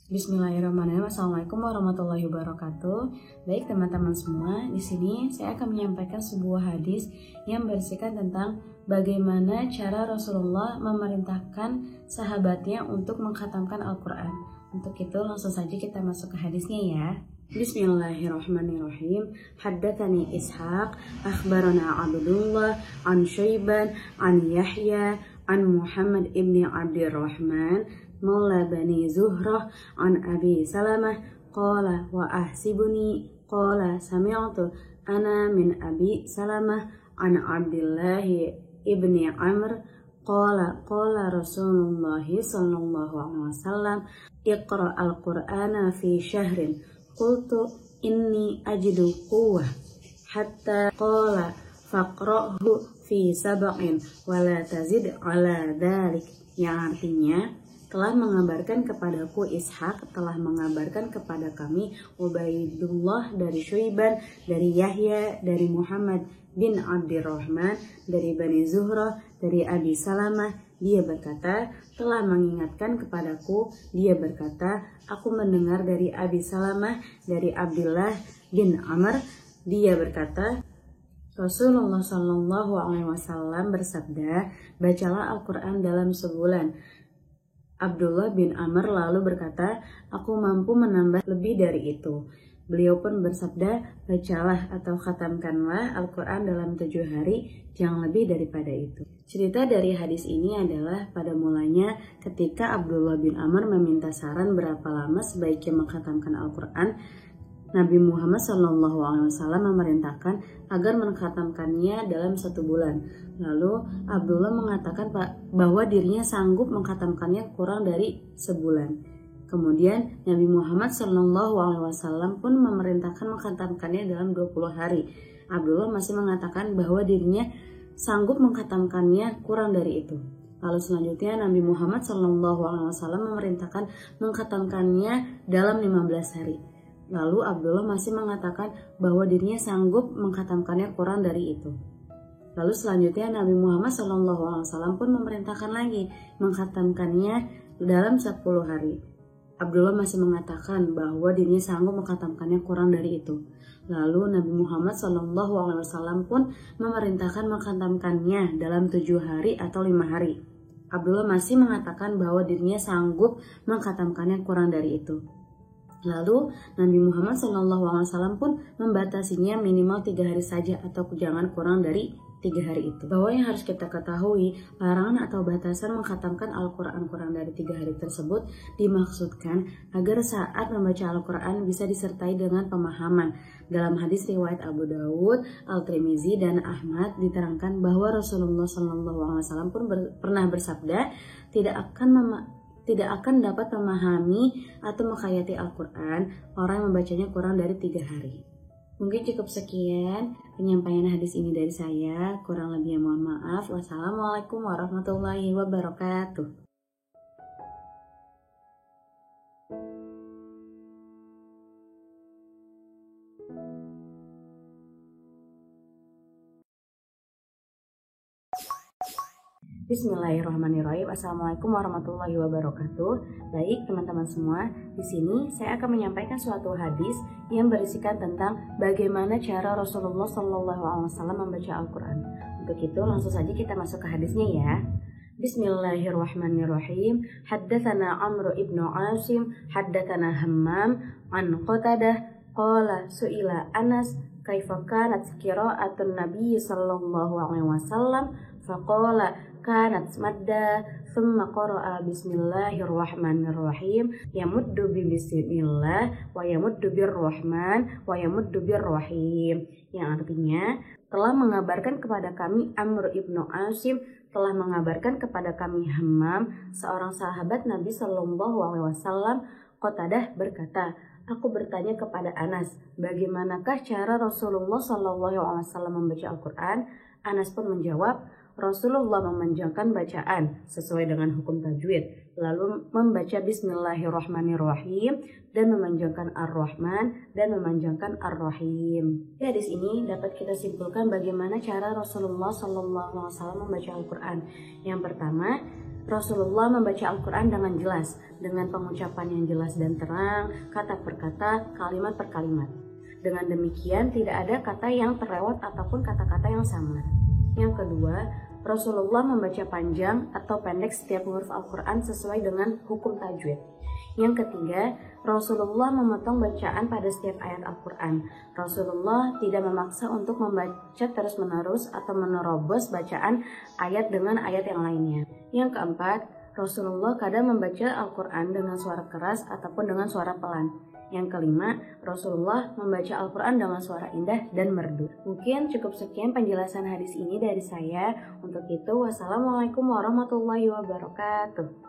Bismillahirrahmanirrahim. Assalamualaikum warahmatullahi wabarakatuh. Baik teman-teman semua, di sini saya akan menyampaikan sebuah hadis yang berisikan tentang bagaimana cara Rasulullah memerintahkan sahabatnya untuk mengkhatamkan Al-Quran. Untuk itu langsung saja kita masuk ke hadisnya ya. Bismillahirrahmanirrahim. Haddatsani Ishaq, akhbarana Abdullah, an Syaiban, an Yahya, an Muhammad ibni Abdurrahman Maula Bani Zuhrah an Abi Salamah qala wa ahsibuni qala sami'tu ana min Abi Salamah an Abdullah ibni Amr qala Rasulullah sallallahu alaihi wasallam iqra al-Qur'ana fi syahrin qultu inni ajidu quwwah hatta qala faqra'hu fi sab'in wa la tazid ala dhalik, yang artinya telah mengabarkan kepadaku Ishaq, telah mengabarkan kepada kami Ubaidullah dari Syaiban, dari Yahya, dari Muhammad bin Abdurrahman, dari Bani Zuhrah, dari Abi Salamah. Dia berkata, telah mengingatkan kepadaku, dia berkata, aku mendengar dari Abi Salamah, dari Abdullah bin Amr. Dia berkata, Rasulullah Shallallahu Alaihi Wasallam bersabda, bacalah Al-Quran dalam sebulan. Abdullah bin Amr lalu berkata, aku mampu menambah lebih dari itu. Beliau pun bersabda, bacalah atau khatamkanlah Al-Quran dalam 7 hari, jangan lebih daripada itu. Cerita dari hadis ini adalah pada mulanya ketika Abdullah bin Amr meminta saran berapa lama sebaiknya mengkhatamkan Al-Quran, Nabi Muhammad SAW memerintahkan agar mengkhatamkannya dalam 1 bulan. Lalu Abdullah mengatakan bahwa dirinya sanggup mengkhatamkannya kurang dari sebulan. Kemudian Nabi Muhammad SAW pun memerintahkan mengkhatamkannya dalam 20 hari. Abdullah masih mengatakan bahwa dirinya sanggup mengkhatamkannya kurang dari itu. Lalu selanjutnya Nabi Muhammad SAW memerintahkan mengkhatamkannya dalam 15 hari. Lalu Abdullah masih mengatakan bahwa dirinya sanggup mengkhatamkannya kurang dari itu. Lalu selanjutnya Nabi Muhammad SAW pun memerintahkan lagi mengkhatamkannya dalam 10 hari. Abdullah masih mengatakan bahwa dirinya sanggup mengkhatamkannya kurang dari itu. Lalu Nabi Muhammad SAW pun memerintahkan mengkhatamkannya dalam 7 hari atau 5 hari. Abdullah masih mengatakan bahwa dirinya sanggup mengkhatamkannya kurang dari itu. Lalu Nabi Muhammad SAW pun membatasinya minimal 3 hari saja atau jangan kurang dari 3 hari itu. Bahwa yang harus kita ketahui, larangan atau batasan mengkhatamkan Al-Quran kurang dari 3 hari tersebut dimaksudkan agar saat membaca Al-Quran bisa disertai dengan pemahaman. Dalam hadis riwayat Abu Dawud, Al-Tirmizi, dan Ahmad diterangkan bahwa Rasulullah SAW pun pernah bersabda, tidak akan dapat memahami atau menghayati Al-Quran orang yang membacanya kurang dari 3 hari. Mungkin cukup sekian penyampaian hadis ini dari saya. Kurang lebihnya mohon maaf. Wassalamualaikum warahmatullahi wabarakatuh. Bismillahirrahmanirrahim. Assalamualaikum warahmatullahi wabarakatuh. Baik teman-teman semua, di sini saya akan menyampaikan suatu hadis yang berisikan tentang bagaimana cara Rasulullah SAW membaca Al-Quran. Untuk itu langsung saja kita masuk ke hadisnya ya. Bismillahirrahmanirrahim. Haddatsana Amr ibnu Asim, haddatsana Hammam an Qatadah qala su'ila Anas kaifa kanat qira'atun Nabi sallallahu alaihi wasallam faqala kanat madda thumma qara'a bismillahirrahmanirrahim yamuddu bi bismillah wa yamuddu birrahman wa yamuddu birrahim, yang artinya telah mengabarkan kepada kami Amr ibnu Asim, telah mengabarkan kepada kami Hammam, seorang sahabat Nabi sallallahu alaihi wasallam. Qatadah berkata, aku bertanya kepada Anas, bagaimanakah cara Rasulullah sallallahu alaihi wasallam membaca Al-Quran? Anas pun menjawab, Rasulullah memanjangkan bacaan sesuai dengan hukum tajwid, lalu membaca Bismillahirrahmanirrahim dan memanjangkan Ar-Rahman dan memanjangkan Ar-Rahim. Di hadis ini dapat kita simpulkan bagaimana cara Rasulullah SAW membaca Al-Quran. Yang pertama, Rasulullah membaca Al-Quran dengan jelas, dengan pengucapan yang jelas dan terang, kata per kata, kalimat per kalimat. Dengan demikian tidak ada kata yang terlewat ataupun kata-kata yang sama. Yang kedua, Rasulullah membaca panjang atau pendek setiap huruf Al-Quran sesuai dengan hukum tajwid. Yang ketiga, Rasulullah memotong bacaan pada setiap ayat Al-Quran. Rasulullah tidak memaksa untuk membaca terus-menerus atau menerobos bacaan ayat dengan ayat yang lainnya. Yang keempat, Rasulullah kadang membaca Al-Quran dengan suara keras ataupun dengan suara pelan. Yang kelima, Rasulullah membaca Al-Quran dengan suara indah dan merdu. Mungkin cukup sekian penjelasan hadis ini dari saya. Untuk itu, wassalamualaikum warahmatullahi wabarakatuh.